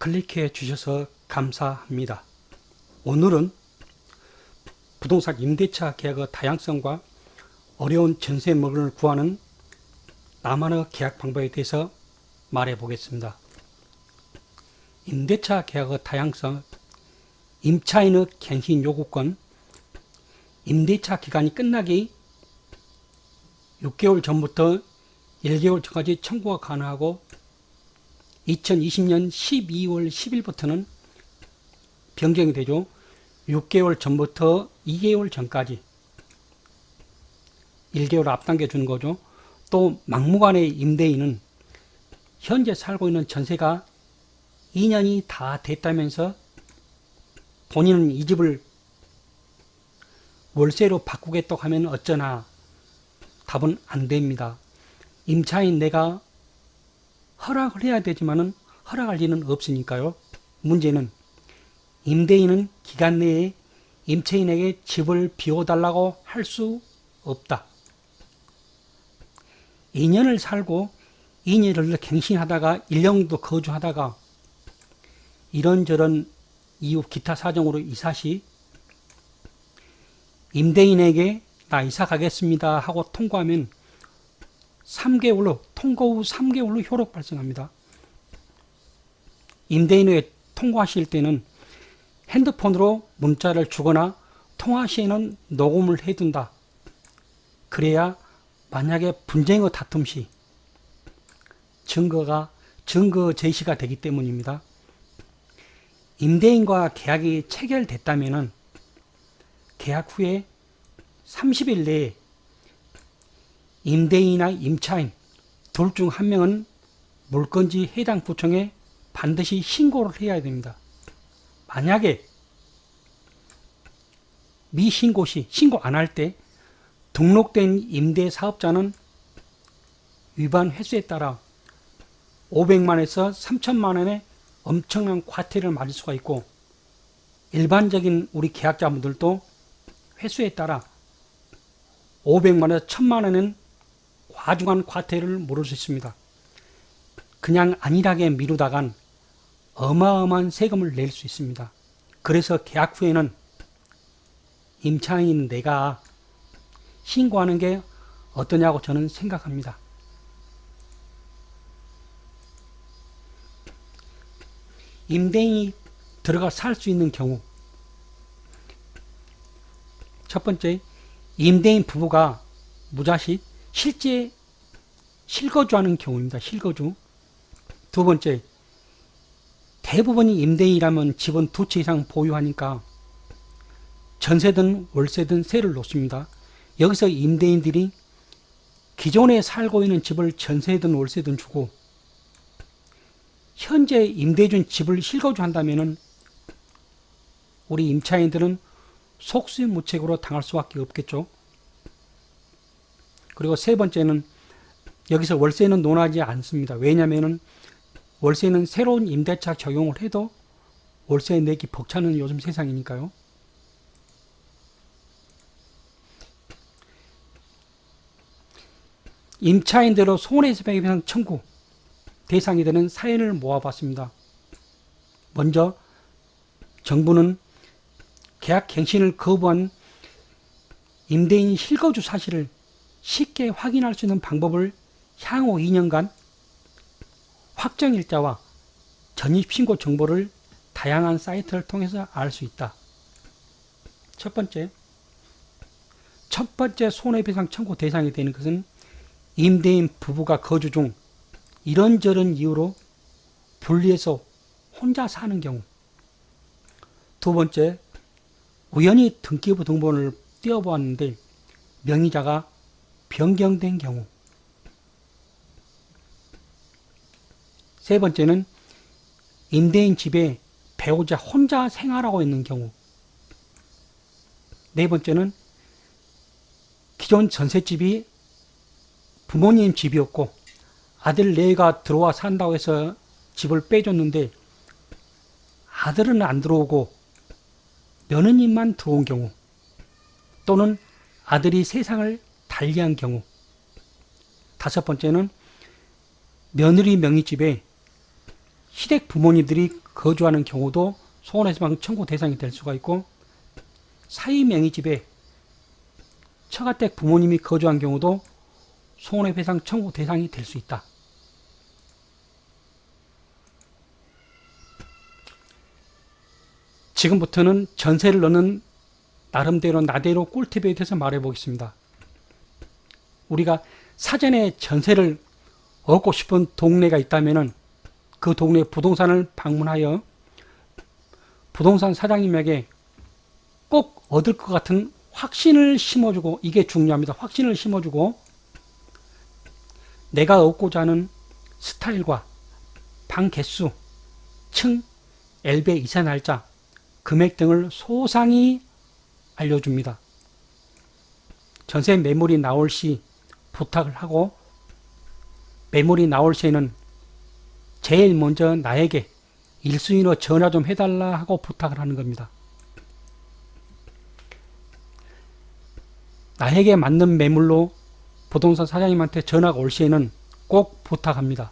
클릭해 주셔서 감사합니다. 오늘은 부동산 임대차 계약의 다양성과 어려운 전세 물건을 구하는 나만의 계약 방법에 대해서 말해 보겠습니다. 임대차 계약의 다양성, 임차인의 갱신 요구권, 임대차 기간이 끝나기 6개월 전부터 1개월 전까지 청구가 가능하고 2020년 12월 10일부터는 변경이 되죠. 6개월 전부터 2개월 전까지 1개월 앞당겨 주는 거죠. 또 막무가내 임대인은 현재 살고 있는 전세가 2년이 다 됐다면서 본인은 이 집을 월세로 바꾸겠다고 하면 어쩌나? 답은 안 됩니다. 임차인 내가 허락을 해야 되지만은 허락할 리는 없으니까요. 문제는 임대인은 기간 내에 임차인에게 집을 비워달라고 할 수 없다. 2년을 살고 2년을 갱신하다가 1년도 거주하다가 이런저런 이유 기타 사정으로 이사 시 임대인에게 나 이사 가겠습니다 하고 통고하면 3개월로 통고 후 3개월로 효력 발생합니다. 임대인에게 통고하실 때는 핸드폰으로 문자를 주거나 통화 시에는 녹음을 해둔다. 그래야 만약에 분쟁의 다툼 시 증거 제시가 되기 때문입니다. 임대인과 계약이 체결됐다면 계약 후에 30일 내에 임대인이나 임차인 둘 중 한 명은 물건지 해당 구청에 반드시 신고를 해야 됩니다. 만약에 미신고 시 신고 안 할 때 등록된 임대사업자는 위반 횟수에 따라 500만에서 3천만 원의 엄청난 과태료를 맞을 수가 있고 일반적인 우리 계약자분들도 횟수에 따라 500만에서 1000만 원은 과중한 과태료를 물을 수 있습니다. 그냥 안일하게 미루다간 어마어마한 세금을 낼 수 있습니다. 그래서 계약 후에는 임차인 내가 신고하는 게 어떠냐고 저는 생각합니다. 임대인이 들어가 살 수 있는 경우 첫 번째, 임대인 부부가 무자식 실제 실거주하는 경우입니다. 실거주. 두 번째, 대부분이 임대인이라면 집은 두 채 이상 보유하니까 전세든 월세든 세를 놓습니다. 여기서 임대인들이 기존에 살고 있는 집을 전세든 월세든 주고 현재 임대 준 집을 실거주한다면 우리 임차인들은 속수무책으로 당할 수밖에 없겠죠. 그리고 세 번째는 여기서 월세는 논하지 않습니다. 왜냐하면 월세는 새로운 임대차 적용을 해도 월세 내기 벅차는 요즘 세상이니까요. 임차인대로 손해배상 청구 대상이 되는 사연을 모아봤습니다. 먼저 정부는 계약 갱신을 거부한 임대인 실거주 사실을 쉽게 확인할 수 있는 방법을 향후 2년간 확정일자와 전입신고 정보를 다양한 사이트를 통해서 알 수 있다. 첫 번째 손해배상 청구 대상이 되는 것은 임대인 부부가 거주 중 이런저런 이유로 분리해서 혼자 사는 경우. 두 번째, 우연히 등기부 등본을 띄워보았는데 명의자가 변경된 경우. 세 번째는 임대인 집에 배우자 혼자 생활하고 있는 경우. 네 번째는 기존 전셋집이 부모님 집이었고 아들 내가 들어와 산다고 해서 집을 빼줬는데 아들은 안 들어오고 며느님만 들어온 경우, 또는 아들이 세상을 달리한 경우. 다섯 번째는 며느리 명의집에 시댁 부모님들이 거주하는 경우도 손해배상 청구 대상이 될 수가 있고, 사위 명의집에 처가댁 부모님이 거주한 경우도 손해배상 청구 대상이 될 수 있다. 지금부터는 전세를 넣는 나대로 꿀팁에 대해서 말해보겠습니다. 우리가 사전에 전세를 얻고 싶은 동네가 있다면 그 동네 부동산을 방문하여 부동산 사장님에게 꼭 얻을 것 같은 확신을 심어주고, 이게 중요합니다. 확신을 심어주고 내가 얻고자 하는 스타일과 방 개수, 층, 엘베 이사 날짜, 금액 등을 소상히 알려줍니다. 전세 매물이 나올 시 부탁을 하고, 매물이 나올 시에는 제일 먼저 나에게 1순위로 전화 좀 해달라 하고 부탁을 하는 겁니다. 나에게 맞는 매물로 부동산 사장님한테 전화가 올 시에는 꼭 부탁합니다.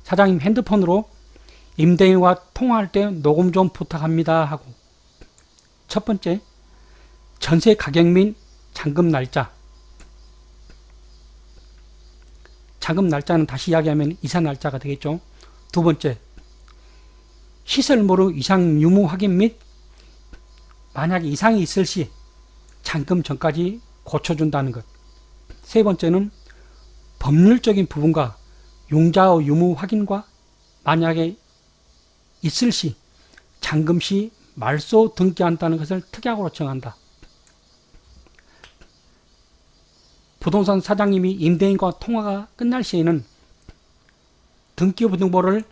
사장님 핸드폰으로 임대인과 통화할 때 녹음 좀 부탁합니다 하고, 첫 번째, 전세 가격 및 잔금 날짜. 잔금 날짜는 다시 이야기하면 이사 날짜가 되겠죠. 두 번째, 시설물의 이상 유무 확인 및 만약에 이상이 있을 시 잔금 전까지 고쳐준다는 것. 세 번째는 법률적인 부분과 용자의 유무 확인과 만약에 있을 시 잔금 시 말소 등기한다는 것을 특약으로 정한다. 부동산 사장님이 임대인과 통화가 끝날 시에는 등기부등본을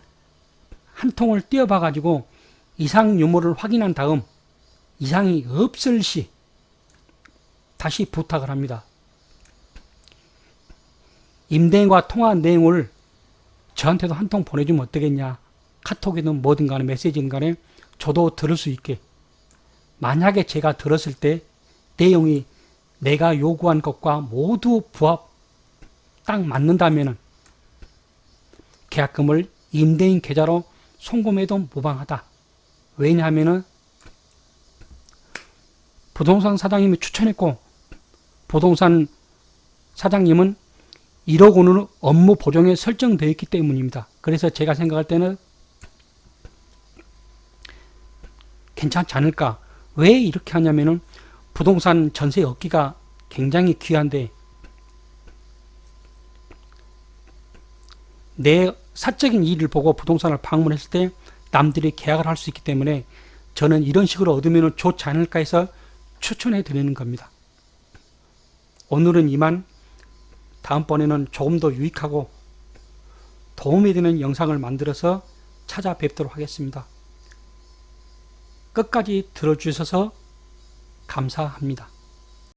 한 통을 띄어봐 가지고 이상 유무를 확인한 다음 이상이 없을 시 다시 부탁을 합니다. 임대인과 통화한 내용을 저한테도 한 통 보내주면 어떠겠냐. 카톡이든 뭐든 간에 메시지든 간에 저도 들을 수 있게. 만약에 제가 들었을 때 내용이 내가 요구한 것과 모두 부합 딱 맞는다면 계약금을 임대인 계좌로 송금해도 무방하다. 왜냐하면 부동산 사장님이 추천했고, 부동산 사장님은 1억 원으로 업무 보정에 설정되어 있기 때문입니다. 그래서 제가 생각할 때는 괜찮지 않을까. 왜 이렇게 하냐면은 부동산 전세 얻기가 굉장히 귀한데 내 사적인 일을 보고 부동산을 방문했을 때 남들이 계약을 할 수 있기 때문에 저는 이런 식으로 얻으면 좋지 않을까 해서 추천해 드리는 겁니다. 오늘은 이만. 다음번에는 조금 더 유익하고 도움이 되는 영상을 만들어서 찾아뵙도록 하겠습니다. 끝까지 들어주셔서 감사합니다.